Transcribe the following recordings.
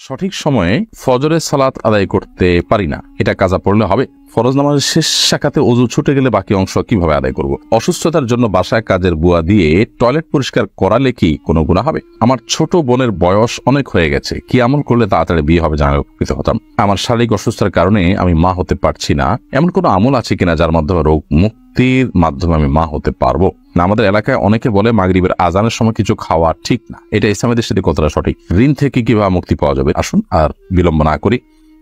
সঠিক সময়ে ফজরের সালাত আদায় করতে পারি না, এটা কাজা পড়লে হবে? ফরজ নামাজের শেষ শাখাতে ওযু ছুটে গেলে বাকি অংশ কিভাবে আদায় করব? অসুস্থতার জন্য বাসায় কাজের বুয়া দিয়ে টয়লেট পরিষ্কার করালে কি কোনো গুনাহ হবে? আমার ছোট বোনের বয়স অনেক হয়ে গেছে, কি আমল করলে তাড়াতাড়ি বিয়ে হবে জানালে উপকৃত হতাম। আমার শারীরিক অসুস্থতার কারণে আমি মা হতে পারছি না, এমন কোনো আমল আছে কিনা যার মাধ্যমে রোগ মুক্তির মাধ্যমে আমি মা হতে পারবো? না, আমাদের এলাকায় অনেকে বলে মাগরিবের আজানের সময় কিছু খাওয়া ঠিক না, এটা ইসলামের দৃষ্টিতে কতটা সঠিক? ঋণ থেকে কিভাবে মুক্তি পাওয়া যাবে? আসুন আর বিলম্ব না করি,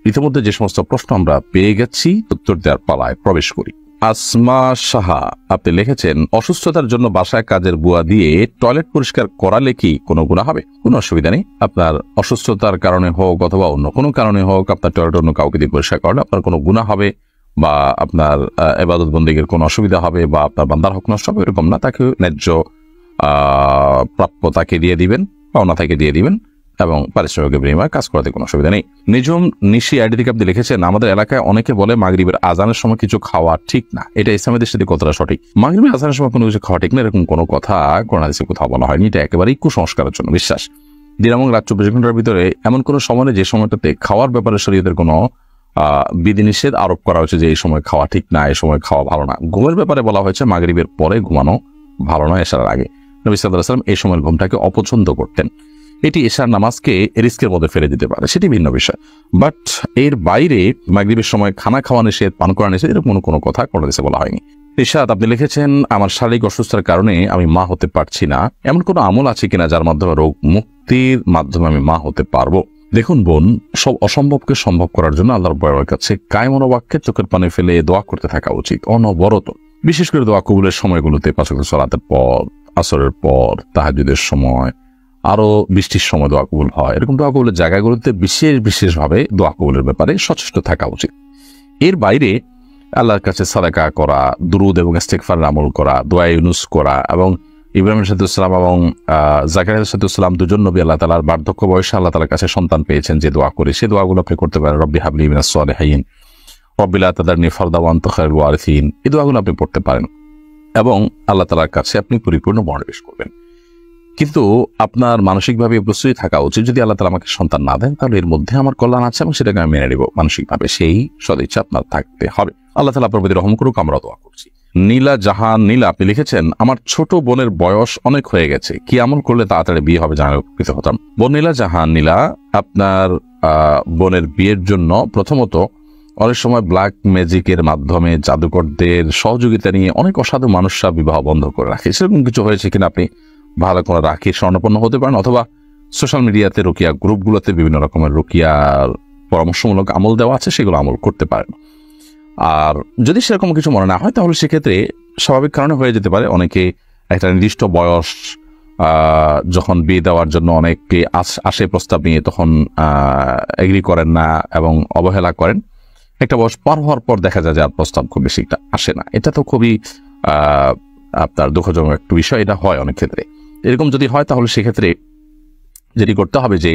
ইতিমধ্যে যে সমস্ত প্রশ্ন আমরা পেয়ে গেছি উত্তর দেওয়ার পালায় প্রবেশ করি। আসমা সাহা আপনি লিখেছেন, অসুস্থতার জন্য বাসায় কাজের বুয়া দিয়ে টয়লেট পরিষ্কার করালে কি কোনো গুনাহ হবে? কোনো অসুবিধা নেই। আপনার অসুস্থতার কারণে হোক অথবা অন্য কোনো কারণে হোক, আপনার টয়লেট অন্য কাউকে দিয়ে পরিষ্কার করলে আপনার কোনো গুনাহ হবে বা আপনার ইবাদত বন্দেগীর কোনো অসুবিধা হবে বা আপনার বান্দার হক নষ্ট হবে, এরকম না। তাকে ন্যায্য প্রাপ্য তাকে দিয়ে দিবেন, পাওনা তাকে দিয়ে দিবেন এবং পারিশ্রমিকের বিনিময়ে কাজ করাতে কোনো অসুবিধা নেই। নিজম নিশি আইডি থেকে আপনি লিখেছেন, আমাদের এলাকায় অনেকে বলে মাগরিবের আজানের সময় কিছু খাওয়া ঠিক না, এটা ইসলামের দৃষ্টিতে কতটা সঠিক? মাগরিবের আজানের সময় কোনো কিছু খাওয়া ঠিক না, এরকম কোনো কথা কোরআন হাদিসে কোথাও বলা হয়নি। এটা একেবারেই কুসংস্কারের জন্য বিশ্বাস। দিন এবং রাত 24 ঘন্টার ভিতরে এমন কোনো সময় নেই যে সময়টাতে খাওয়ার ব্যাপারে শরীয়তের কোনো বিধিনিষেধ আরোপ করা হয়েছে যে এই সময় খাওয়া ঠিক না, এই সময় খাওয়া ভালো না। ঘুমের ব্যাপারে বলা হয়েছে মাগরিবের পরে ঘুমানো ভালো নয়, এশার আগে। নবী সাল্লাল্লাহু আলাইহি ওয়াসাল্লাম এই সময়ের ঘুমটাকে অপছন্দ করতেন। এটি এশার নামাজকে রিস্কের মধ্যে ফেলে দিতে পারে, সেটি ভিন্ন বিষয়। বাট এর বাইরে মাগরিবের সময় খানা খাওয়া নিষেধ, পান করা নিষেধ, এরকম কোনো কথা কোরআন হাদিসে বলা হয়নি। ইরশাদ আপনি লিখেছেন, আমার শারীরিক অসুস্থতার কারণে আমি মা হতে পারছি না, এমন কোনো আমল আছে কিনা যার মাধ্যমে রোগ মুক্তির মাধ্যমে আমি মা হতে পারবো? দেখুন বোন, সব অসম্ভবকে সম্ভব করার জন্য আল্লাহর বড় কাছে কায়মন বাক্যে চোখের পানি ফেলে দোয়া করতে থাকা উচিত অনবরত। বিশেষ করে দোয়া কবুলের সময়গুলোতে, 5 ওয়াক্ত সালাতের পর, আসরের পর, তাহাজ্জুদের সময়, আরো বৃষ্টির সময় দোয়া কবুল হয়, এরকম দোয়া কবুলের জায়গাগুলোতে বিশেষভাবে দোয়া কবুলের ব্যাপারে সচেষ্ট থাকা উচিত। এর বাইরে আল্লাহর কাছে সাদাকা করা, দুরুদ এবং ইস্তিগফারের আমল করা, দোয়া ইউনুস করা এবং ইব্রাহিম সালাম এবং জাকারিয়া সালাম দুজন নবী আল্লাহ তাআলার বার্ধক্য বয়সে আল্লাহ তাআলার কাছে সন্তান পেয়েছেন যে দোয়া করে, সেই দোয়াগুলো আপনি করতে পারেন। রব্বি হাবলি মিনাস সালিহিন, রব্বি লা তাদারনি ফারদা ওয়া আনতা খায়রুল ওয়ারিসিন, এই দোয়াগুলো আপনি পড়তে পারেন এবং আল্লাহ তাআলার কাছে আপনি পরিপূর্ণ মনোনিবেশ করবেন। কিন্তু আপনার মানসিকভাবে প্রস্তুতি থাকা উচিত, যদি আল্লাহ তাআলা আমাকে সন্তান না দেন তাহলে এর মধ্যে আমার কল্যাণ আছে এবং সেটাকে আমি মেনে নেব মানসিকভাবে, সেই সদিচ্ছা আপনার থাকতে হবে। আল্লাহ তাআলা আপনার প্রতি রহম করুক, আমরা দোয়া করছি। নীলা জাহান নীলা আপনি লিখেছেন, আমার ছোট বোনের বয়স অনেক হয়ে গেছে, কি আমল করলে তাড়াতাড়ি বিয়ে হবে জানালে উপকৃত হতাম। বোন নীলা জাহান নীলা, আপনার বোনের বিয়ের জন্য প্রথমত অনেক সময় ব্ল্যাক ম্যাজিকের মাধ্যমে জাদুকরদের সহযোগিতা নিয়ে অনেক অসাধু মানুষরা বিবাহ বন্ধ করে রাখে, সেরকম কিছু হয়েছে কিনা আপনি ভালো করে রাখি স্বর্ণপন্ন হতে পারেন, অথবা সোশ্যাল মিডিয়াতে রুকিয়া গ্রুপগুলোতে বিভিন্ন রকমের রুকিয়ার পরামর্শমূলক আমল দেওয়া আছে, সেগুলো আমল করতে পারেন। আর যদি সেরকম কিছু মনে না হয় তাহলে সেক্ষেত্রে স্বাভাবিক কারণে হয়ে যেতে পারে। অনেকে একটা নির্দিষ্ট বয়স যখন বিয়ে দেওয়ার জন্য অনেকে আসে প্রস্তাব নিয়ে, তখন এগ্রি করেন না এবং অবহেলা করেন। একটা বয়স পার হওয়ার পর দেখা যায় যে আর প্রস্তাব খুব বেশি একটা আসে না। এটা তো খুবই আপনার দুঃখজনক একটা বিষয়, এটা হয় অনেক ক্ষেত্রে। এরকম যদি হয় তাহলে সেক্ষেত্রে যেটি করতে হবে যে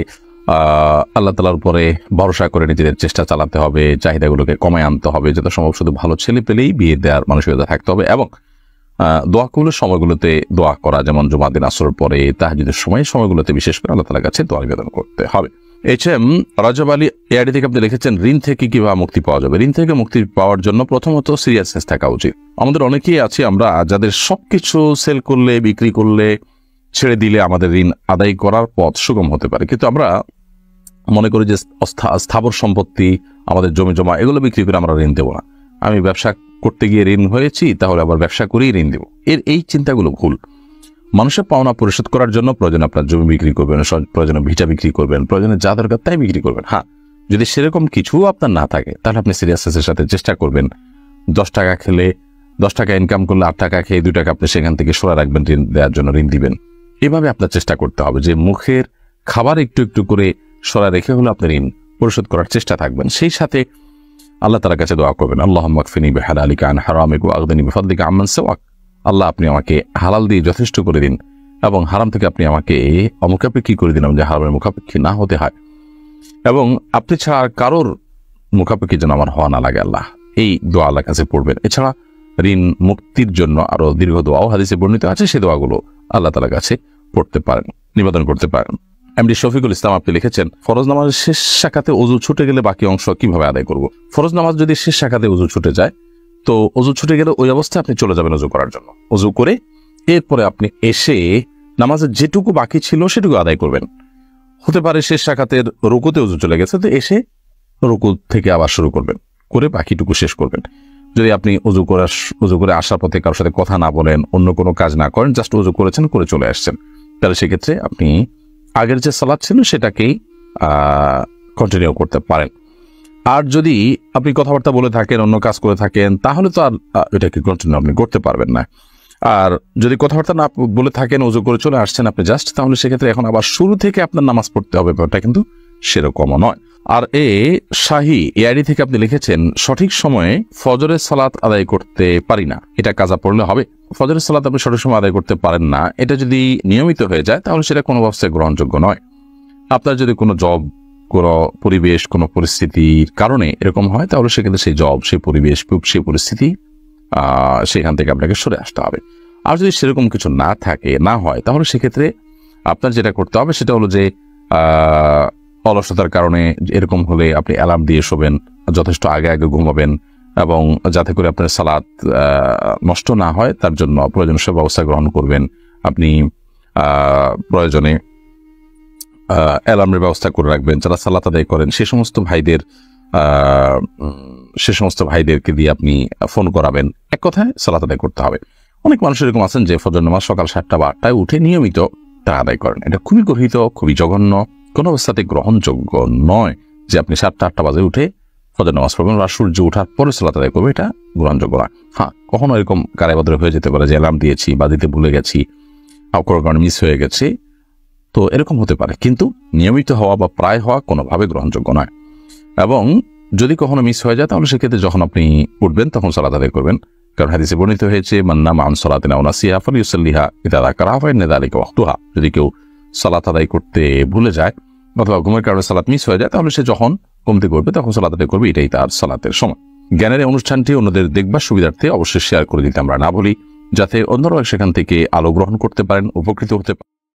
আল্লাহ তাআলার উপরে ভরসা করে নিজেদের চেষ্টা চালাতে হবে, চাহিদাগুলোকে কমায় আনতে হবে, যত সম্ভব শুধু ভালো ছেলে পেলেই বিয়ে দেওয়ার মানসিকতা থাকতে হবে এবং দোয়া কবুলের সময়গুলোতে দোয়া করা, যেমন জুমার দিন আসরের পরে, তাহাজ্জুদের সময়গুলোতে বিশেষ করে আল্লাহ তাআলার কাছে দোয়া নিবেদন করতে হবে। এইচএম রাজব আলী এআইডি থেকে আপনি লিখেছেন, ঋণ থেকে কিভাবে মুক্তি পাওয়া যাবে? ঋণ থেকে মুক্তি পাওয়ার জন্য প্রথমত সিরিয়াসনেস থাকা উচিত। আমাদের অনেকেই আছি আমরা যাদের সবকিছু সেল করলে, বিক্রি করলে, ছেড়ে দিলে আমাদের ঋণ আদায় করার পথ সুগম হতে পারে, কিন্তু আমরা মনে করি যে স্থাবর সম্পত্তি, আমাদের জমি জমা, এগুলো বিক্রি করে আমরা ঋণ দেবো না। আমি ব্যবসা করতে গিয়ে ঋণ হয়েছি, তাহলে আবার ব্যবসা করেই ঋণ দেবো, এই চিন্তাগুলো ভুল। মানুষের পাওনা পরিশোধ করার জন্য প্রয়োজনে আপনার জমি বিক্রি করবেন, প্রয়োজনে ভিটা বিক্রি করবেন, প্রয়োজনে যা দরকার তাই বিক্রি করবেন। হ্যাঁ, যদি সেরকম কিছু আপনার না থাকে তাহলে আপনি সিরিয়াসনেসের সাথে চেষ্টা করবেন। 10 টাকা খেলে, 10 টাকা ইনকাম করলে 8 টাকা খেয়ে 2 টাকা আপনি সেখান থেকে সরা রাখবেন, ঋণ দেওয়ার জন্য ঋণ দিবেন। এভাবে আপনার চেষ্টা করতে হবে যে মুখের খাবার একটু একটু করে সরা রেখে হলো আপনি ঋণ পরিশোধ করার চেষ্টা থাকবেন। সেই সাথে আল্লাহ তাআলার কাছে দোয়া করবেন, আল্লাহুম্মা কফিনি বিহালালিকা আন হারামিকা ওয়া আগনিনি বিফাদলিকা আম্মান সিওয়াক। আল্লাহ আপনি আমাকে হালাল দিয়ে যথেষ্ট করে দিন এবং হারাম থেকে আপনি আমাকে অমুখাপেক্ষী করে দিন, যে হারামের মুখাপেক্ষী না হতে হয় এবং আপনি ছাড়া কারোর মুখাপেক্ষী যেন আমার হওয়া না লাগে। আল্লাহ, এই দোয়া আল্লাহর কাছে পড়বেন। এছাড়া ঋণ মুক্তির জন্য আরো দীর্ঘ দোয়াও হাদিসে বর্ণিত আছে, সেই দোয়াগুলো আল্লাহ তাআলার কাছে পড়তে পারেন, নিবেদন করতে পারেন। এমডি শফিকুল ইসলাম আপনি লিখেছেন, ফরজ নামাজের শেষ শাখাতে ওযু ছুটে গেলে বাকি অংশ কিভাবে আদায় করব। ফরজ নামাজ যদি শেষ শাখাতে ওযু ছুটে যায়, তো ওযু ছুটে গেলে ওই অবস্থায় আপনি চলে যাবেন ওযু করার জন্য। ওযু করে এরপরে আপনি এসে নামাজের যেটুকু বাকি ছিল সেটুকু আদায় করবেন। হতে পারে শেষ শাখাতের রুকুতে ওযু চলে গেছে, তো এসে রুকু থেকে আবার শুরু করবেন, করে বাকিটুকু শেষ করবেন। যদি আপনি ওযু করে আসার পথে কারোর সাথে কথা না বলেন, অন্য কোনো কাজ না করেন, জাস্ট ওযু করেছেন, করে চলে আসছেন, তাহলে সেক্ষেত্রে আপনি আগের যে সালাত ছিল সেটাকেই কন্টিনিউ করতে পারেন। আর যদি আপনি কথাবার্তা বলে থাকেন, অন্য কাজ করে থাকেন, তাহলে তো আর এটাকে কন্টিনিউ আপনি করতে পারবেন না। আর যদি কথাবার্তা না বলে থাকেন, ওযু করে চলে আসছেন আপনি জাস্ট, তাহলে সেক্ষেত্রে এখন আবার শুরু থেকে আপনার নামাজ পড়তে হবে, ব্যাপারটা কিন্তু সেরকমও নয়। আর শাহী এআইডি থেকে আপনি লিখেছেন, সঠিক সময়ে ফজরের সালাত আদায় করতে পারি না, এটা কাজা পড়লে হবে। ফজরের সালাত আপনি সঠিক সময় আদায় করতে পারেন না, এটা যদি নিয়মিত হয়ে যায় তাহলে সেটা কোনো অবস্থায় গ্রহণযোগ্য নয়। আপনার যদি কোনো জব, কোনো পরিবেশ, কোনো পরিস্থিতির কারণে এরকম হয়, তাহলে সেক্ষেত্রে সেই জব, সেই পরিবেশ, সেই পরিস্থিতি, সেখান থেকে আপনাকে সরে আসতে হবে। আর যদি সেরকম কিছু না হয়, তাহলে সেক্ষেত্রে আপনার যেটা করতে হবে সেটা হলো যে অলসতার কারণে এরকম হলে আপনি অ্যালার্ম দিয়ে শোবেন, যথেষ্ট আগে ঘুমাবেন, এবং যাতে করে আপনার সালাত নষ্ট না হয় তার জন্য প্রয়োজনীয় সব ব্যবস্থা গ্রহণ করবেন। আপনি প্রয়োজনে অ্যালার্মের ব্যবস্থা করে রাখবেন। যারা সালাত আদায় করেন সে সমস্ত ভাইদেরকে দিয়ে আপনি ফোন করাবেন। এক কথায় সালাত আদায় করতে হবে। অনেক মানুষ এরকম আছেন যে ফজর নামাজ সকাল 7টা বা 8টায় উঠে নিয়মিত তা আদায় করেন। এটা খুবই গর্হিত, খুবই জঘন্য, কোনো অবস্থাতে গ্রহণযোগ্য নয় যে আপনি 7টা-8টা বাজে উঠে ফজর নামাজ পড়বেন বা সূর্য ওঠার পরে সালাত আদায় করবে, এটা গ্রহণযোগ্য নয়। হ্যাঁ, কখনো এরকম কারাবাদরে হয়ে যেতে পারে যে অ্যালার্ম দিয়েছি বা দিতে ভুলে গেছি, কোনো কারণে মিস হয়ে গেছে, তো এরকম হতে পারে, কিন্তু নিয়মিত হওয়া বা প্রায় হওয়া কোনোভাবে গ্রহণযোগ্য নয়। এবং যদি কখনো মিস হয়ে যায় তাহলে সেক্ষেত্রে যখন আপনি উঠবেন তখন সালাত আদায় করবেন, কারণ হাদিসে বর্ণিত হয়েছে, মান নামা আন সালাতিন আও নাসিহা ফালিউসাল্লিহা ইযা যাকারাহা ফাইন্না যালিকা ওয়াক্তুহা। যদি কেউ সালাত আদায় করতে ভুলে যায় অথবা ঘুমের কারণে সালাত মিস হয়ে যায়, তাহলে সে যখন ঘুম থেকে উঠবে তখন সালাত আদায় করবে, এটাই তার সালাতের সময়। জ্ঞানের এই অনুষ্ঠানটি অন্যদের দেখবার সুবিধার্থে অবশ্যই শেয়ার করে দিতে আমরা না ভুলি, যাতে অন্যরাও সেখান থেকে আলো গ্রহণ করতে পারেন, উপকৃত হতে পারেন।